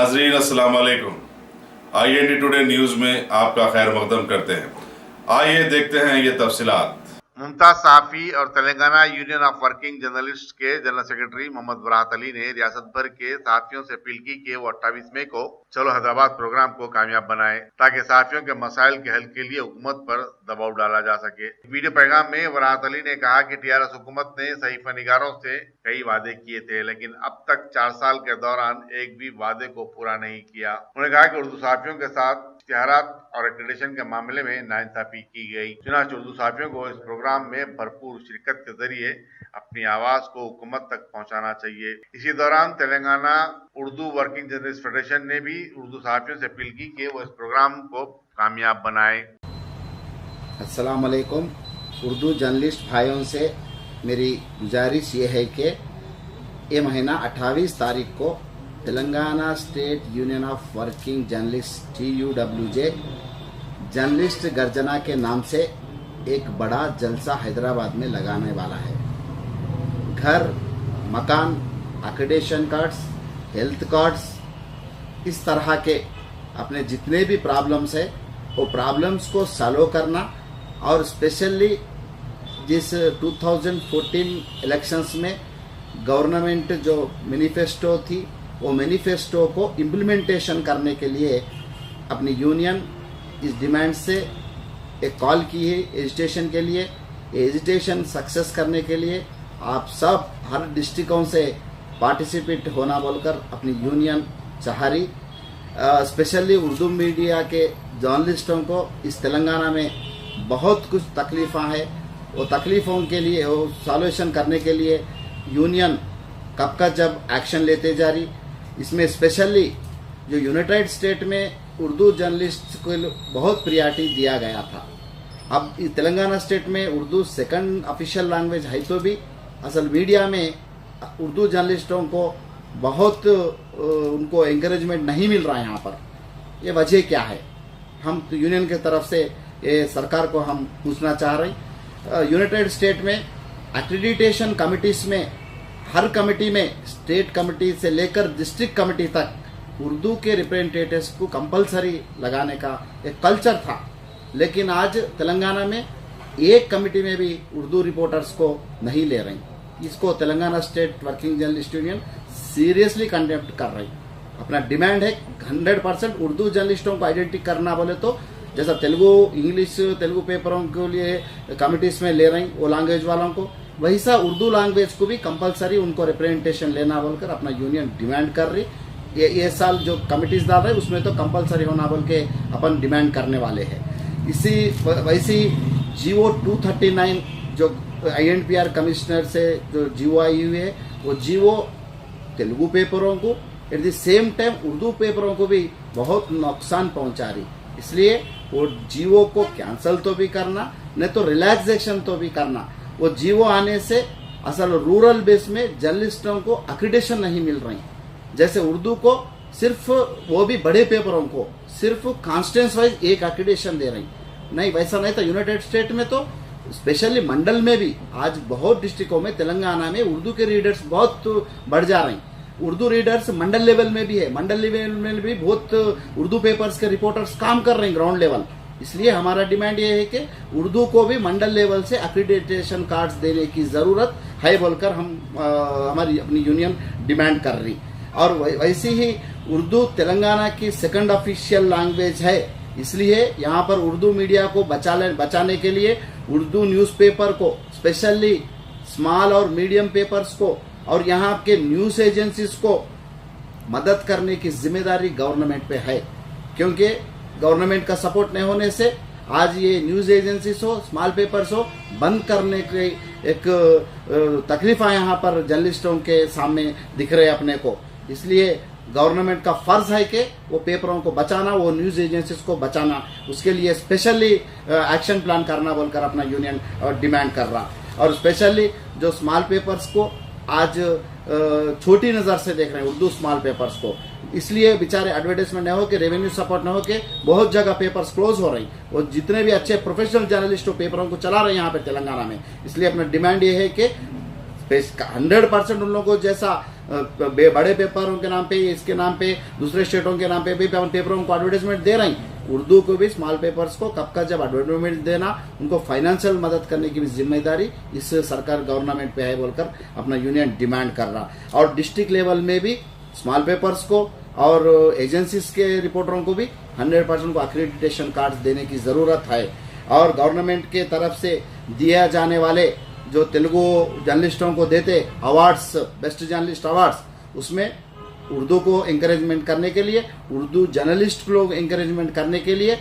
नाजरीन अस्सलाम वालेकुम। IND टुडे न्यूज़ में आपका खैर मकदम करते हैं। आइए देखते हैं ये तफसीलात। मुमताज सहाफी और Telangana union of working journalist के जनरल सेक्रेटरी मोहम्मद बरात अली ने रियासत भर के सहाफियों से अपील की कि वो 28 मई को चलो हैदराबाद प्रोग्राम को कामयाब बनाए ताकि सहाफियों के मसाइल के हल के लिए हुकूमत पर दबाव डाला जा सके। वीडियो पैगाम में बरात अली ने कहा कि TRS हुकूमत ने सहीफानिगारों से कई वादे किए थे, लेकिन अब तक 4 साल के दौरान एक भी वादे को पूरा नहीं किया। उन्होंने कहा कि उर्दू सहाफियों के साथ इश्तिहारात और एक्रेडिटेशन के मामले में नाइंसाफी की गई। चुनांचे उर्दू सहाफियों को इस प्रोग्राम में भरपूर शिरकत के जरिए अपनी आवाज को हुकूमत तक पहुंचाना चाहिए। इसी दौरान Telangana Urdu working journalist federation ने भी उर्दू सहाफियों से अपील की कि वो इस प्रोग्राम को कामयाब बनाए। अस्सलाम वालेकुम। उर्दू जर्नलिस्ट भाइयों से मेरी गुजारिश ये है कि ये महीना 28 तारीख को Telangana state union of working journalist TUWJ journalist गर्जना के नाम से एक बड़ा जलसा हैदराबाद में लगाने वाला है। घर, मकान, एक्रेडिटेशन कार्ड्स, हेल्थ कार्ड्स, इस तरह के अपने जितने भी प्रॉब्लम्स है वो प्रॉब्लम्स को सॉल्व करना और स्पेशली जिस 2014 इलेक्शंस में गवर्नमेंट जो मैनिफेस्टो थी वो मैनिफेस्टो को इम्प्लीमेंटेशन करने के लिए अपनी यूनियन इस डिमांड से एक कॉल की है एजिटेशन के लिए। एजिटेशन सक्सेस करने के लिए आप सब हर डिस्ट्रिक्टों से पार्टिसिपेट होना बोलकर अपनी यूनियन चाह रही। स्पेशली उर्दू मीडिया के जर्नलिस्टों को इस तेलंगाना में बहुत कुछ तकलीफ़ें हैं, वो तकलीफ़ों के लिए वो सॉल्यूशन करने के लिए यूनियन कब का जब एक्शन लेते जा रही। इसमें स्पेशली जो यूनाइटेड स्टेट में उर्दू जर्नलिस्ट को बहुत प्रियरिटी दिया गया था। अब तेलंगाना स्टेट में उर्दू सेकंड ऑफिशियल लैंग्वेज है तो भी असल मीडिया में उर्दू जर्नलिस्टों को बहुत उनको एंकरेजमेंट नहीं मिल रहा है। यहाँ पर ये वजह क्या है, हम तो यूनियन की तरफ से ये सरकार को हम पूछना चाह रहे हैं। यूनाइटेड स्टेट में एक्रेडिटेशन कमिटीज में हर कमेटी में स्टेट कमेटी से लेकर डिस्ट्रिक्ट कमेटी तक उर्दू के रिप्रेजेंटेटिव्स को कंपलसरी लगाने का एक कल्चर था, लेकिन आज तेलंगाना में एक कमेटी में भी उर्दू रिपोर्टर्स को नहीं ले रही। इसको Telangana state working journalist union seriously condemn कर रही। अपना डिमांड है 100% उर्दू जर्नलिस्टों को आइडेंटिटी करना बोले तो जैसा तेलुगु इंग्लिश तेलुगु पेपरों के लिए कमिटीज में ले रही वो लैंग्वेज वालों को, वैसा उर्दू लैंग्वेज को भी कंपलसरी उनको रिप्रेजेंटेशन लेना बोलकर अपना यूनियन डिमांड कर रही। ये साल जो कमिटीज डाल रहे उसमें तो कंपलसरी होना बोल के अपन डिमांड करने वाले हैं। इसी वैसी GO 239 जो INPR कमिश्नर से जो GO आई हुई है वो GO तेलुगु पेपरों को at the same time Urdu पेपरों को भी बहुत नुकसान पहुंचा रही। इसलिए वो GO को कैंसिल तो भी करना, नहीं तो रिलैक्सेशन तो भी करना। वो GO आने से असल रूरल बेस में जर्नलिस्टों को एक्रेडिटेशन नहीं मिल रही। जैसे उर्दू को सिर्फ वो भी बड़े पेपरों को सिर्फ कॉन्स्टिट्यूंसी वाइज एक एक्रेडिटेशन दे रही, नहीं वैसा नहीं था। यूनाइटेड स्टेट में तो स्पेशली मंडल में भी आज बहुत डिस्ट्रिक्टों में तेलंगाना में उर्दू के रीडर्स बहुत बढ़ जा रही। उर्दू रीडर्स मंडल लेवल में भी है, मंडल लेवल में भी बहुत उर्दू पेपर्स के रिपोर्टर्स काम कर रहे हैं ग्राउंड लेवल। इसलिए हमारा डिमांड ये है कि उर्दू को भी मंडल लेवल से एक्रेडिटेशन कार्ड्स देने की जरूरत है बोलकर हम हमारी अपनी यूनियन डिमांड कर रही। और वैसे ही उर्दू तेलंगाना की सेकंड ऑफिशियल लैंग्वेज है, इसलिए यहाँ पर उर्दू मीडिया को बचाने के लिए उर्दू न्यूज़पेपर को स्पेशली स्मॉल और मीडियम पेपर्स को और यहाँ के न्यूज एजेंसीज को मदद करने की जिम्मेदारी गवर्नमेंट पे है। क्योंकि गवर्नमेंट का सपोर्ट नहीं होने से आज ये न्यूज एजेंसीज हो स्मॉल पेपर्स हो बंद करने की एक तकलीफा यहाँ पर जर्नलिस्टों के सामने दिख रहे अपने को। इसलिए गवर्नमेंट का फर्ज है कि वो पेपरों को बचाना, वो न्यूज एजेंसीज को बचाना, उसके लिए स्पेशली एक्शन प्लान करना बोलकर अपना यूनियन डिमांड कर रहा। और स्पेशली जो स्मॉल पेपर्स को आज छोटी नज़र से देख रहे हैं उर्दू स्मॉल पेपर्स को, इसलिए बेचारे एडवर्टाइजमेंट न हो के रेवेन्यू सपोर्ट न हो के बहुत जगह पेपर्स क्लोज हो रही। वो जितने भी अच्छे प्रोफेशनल जर्नलिस्ट पेपरों को चला रहे हैं यहाँ पे तेलंगाना में। इसलिए अपना डिमांड ये है कि 100% उन लोगों को जैसा बड़े पेपरों के नाम पे, इसके नाम पे, दूसरे स्टेटों के नाम पे भी पेपरों को एडवर्टाइजमेंट दे रही, उर्दू को भी स्मॉल पेपर्स को कब का जब एडवर्टाइजमेंट देना, उनको फाइनेंशियल मदद करने की भी जिम्मेदारी इस सरकार गवर्नमेंट पे है बोलकर अपना यूनियन डिमांड कर रहा। और डिस्ट्रिक्ट लेवल में भी स्मॉल पेपर्स को और एजेंसीज के रिपोर्टरों को भी 100% को अक्रेडिटेशन कार्ड देने की ज़रूरत है। और गवर्नमेंट के तरफ से दिया जाने वाले जो तेलुगु जर्नलिस्टों को देते अवार्ड्स, बेस्ट जर्नलिस्ट अवार्ड्स, उसमें उर्दू को इंकरेजमेंट करने के लिए, उर्दू जर्नलिस्ट लोग इंकरेजमेंट करने के लिए,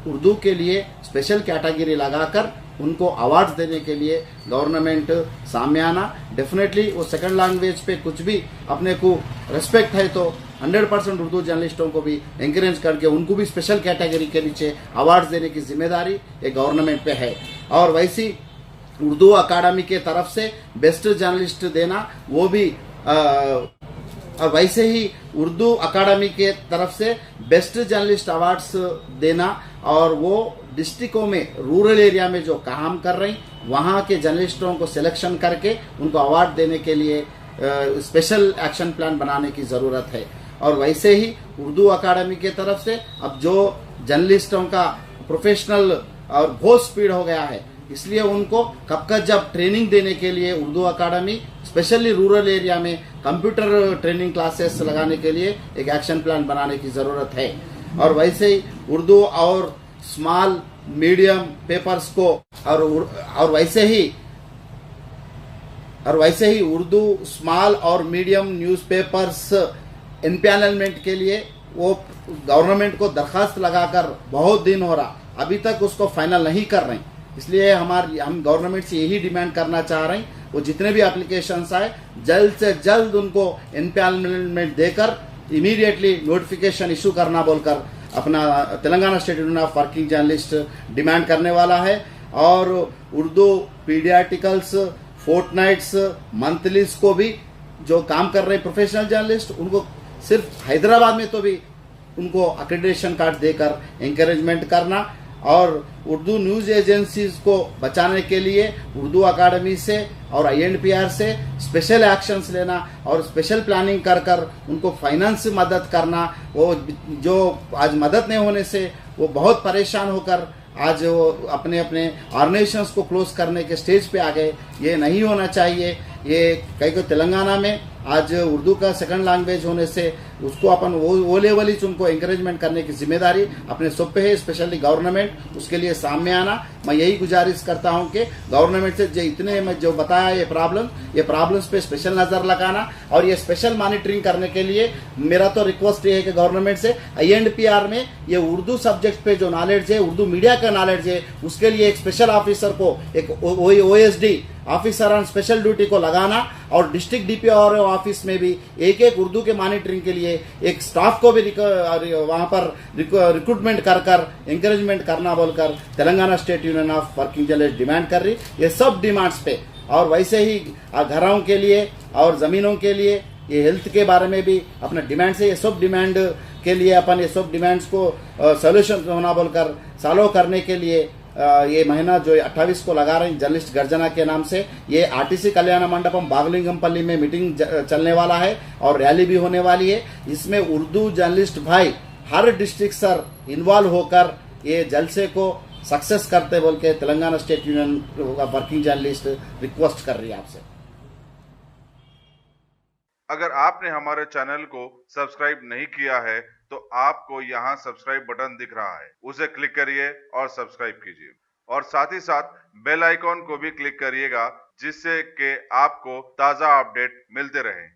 उर्दू के लिए स्पेशल कैटेगरी लगाकर उनको अवार्ड्स देने के लिए गवर्नमेंट सामने आना। डेफिनेटली वो सेकंड लैंग्वेज पे कुछ भी अपने को रेस्पेक्ट है तो 100% उर्दू जर्नलिस्टों को भी इंकरेज करके उनको भी स्पेशल कैटेगरी के नीचे अवार्ड्स देने की जिम्मेदारी ये गवर्नमेंट पे है। और वैसी उर्दू अकादमी के तरफ से बेस्ट जर्नलिस्ट देना वो भी और वैसे ही उर्दू अकादमी के तरफ से बेस्ट जर्नलिस्ट अवार्ड्स देना, और वो डिस्ट्रिक्टों में रूरल एरिया में जो काम कर रही वहाँ के जर्नलिस्टों को सिलेक्शन करके उनको अवार्ड देने के लिए स्पेशल एक्शन प्लान बनाने की ज़रूरत है। और वैसे ही उर्दू अकादमी के तरफ से अब जो जर्नलिस्टों का प्रोफेशनल और बहुत स्पीड हो गया है, इसलिए उनको कब का जब ट्रेनिंग देने के लिए उर्दू अकादमी स्पेशली रूरल एरिया में कंप्यूटर ट्रेनिंग क्लासेस लगाने के लिए एक एक्शन प्लान बनाने की ज़रूरत है। और वैसे ही उर्दू और स्मॉल मीडियम पेपर्स को और वैसे ही उर्दू स्मॉल और मीडियम न्यूज़पेपर्स इम्पैनलमेंट के लिए वो गवर्नमेंट को दरखास्त लगाकर बहुत दिन हो रहा, अभी तक उसको फाइनल नहीं कर रहे। इसलिए हम गवर्नमेंट से यही डिमांड करना चाह रहे हैं, वो जितने भी एप्लीकेशंस आए जल्द से जल्द उनको इम्पैनलमेंट देकर इमीडिएटली नोटिफिकेशन इशू करना बोलकर अपना Telangana state union of working journalist demand करने वाला है। और उर्दू पीडियाटिकल्स, फोर्टनाइट्स, मंथलीज को भी जो काम कर रहे प्रोफेशनल जर्नलिस्ट, उनको सिर्फ हैदराबाद में तो भी उनको अक्रेडिटेशन कार्ड देकर एंकरेजमेंट करना। और उर्दू न्यूज़ एजेंसीज को बचाने के लिए उर्दू अकादमी से और INPR से स्पेशल एक्शंस लेना और स्पेशल प्लानिंग कर उनको फाइनेंस मदद करना। वो जो आज मदद नहीं होने से वो बहुत परेशान होकर आज वो अपने ऑर्गेनाइजेशंस को क्लोज करने के स्टेज पे आ गए। ये नहीं होना चाहिए। ये कई को तेलंगाना में आज उर्दू का सेकंड लैंग्वेज होने से उसको अपन वो लेवल ही उनको एंकरेजमेंट करने की जिम्मेदारी अपने सब पे है, स्पेशली गवर्नमेंट उसके लिए सामने आना। मैं यही गुजारिश करता हूं कि गवर्नमेंट से जो इतने मैं जो बताया ये प्रॉब्लम्स पे स्पेशल नज़र लगाना और ये स्पेशल मॉनिटरिंग करने के लिए मेरा तो रिक्वेस्ट ये है कि गवर्नमेंट से INPR में ये उर्दू सब्जेक्ट पे जो नॉलेज है, उर्दू मीडिया का नॉलेज है, उसके लिए एक स्पेशल ऑफिसर को, एक OSD officer on special duty को लगाना और डिस्ट्रिक्ट DPRO ऑफिस में भी एक उर्दू के मॉनिटरिंग के लिए एक स्टाफ को भी वहां पर रिक्रूटमेंट कर एंकरेजमेंट करना बोलकर Telangana state union of working journalist demand कर रही। ये सब डिमांड्स पे और वैसे ही घरों के लिए और ज़मीनों के लिए, ये हेल्थ के बारे में भी अपना डिमांड से, ये सब डिमांड के लिए अपन ये सब डिमांड्स को सोल्यूशन होना बोलकर सॉल्व करने के लिए ये महीना जो 28 को लगा रहे हैं जर्नलिस्ट गर्जना के नाम से, ये RTC कल्याण मंडपम बागलिंगमपल्ली में मीटिंग चलने वाला है और रैली भी होने वाली है। इसमें उर्दू जर्नलिस्ट भाई हर डिस्ट्रिक्ट सर इन्वॉल्व होकर ये जलसे को सक्सेस करते बोल के Telangana state union working journalist request कर रही है आपसे। अगर आपने हमारे चैनल को सब्सक्राइब नहीं किया है तो आपको यहाँ सब्सक्राइब बटन दिख रहा है, उसे क्लिक करिए और सब्सक्राइब कीजिए और साथ ही साथ बेल आइकॉन को भी क्लिक करिएगा जिससे कि आपको ताज़ा अपडेट मिलते रहे।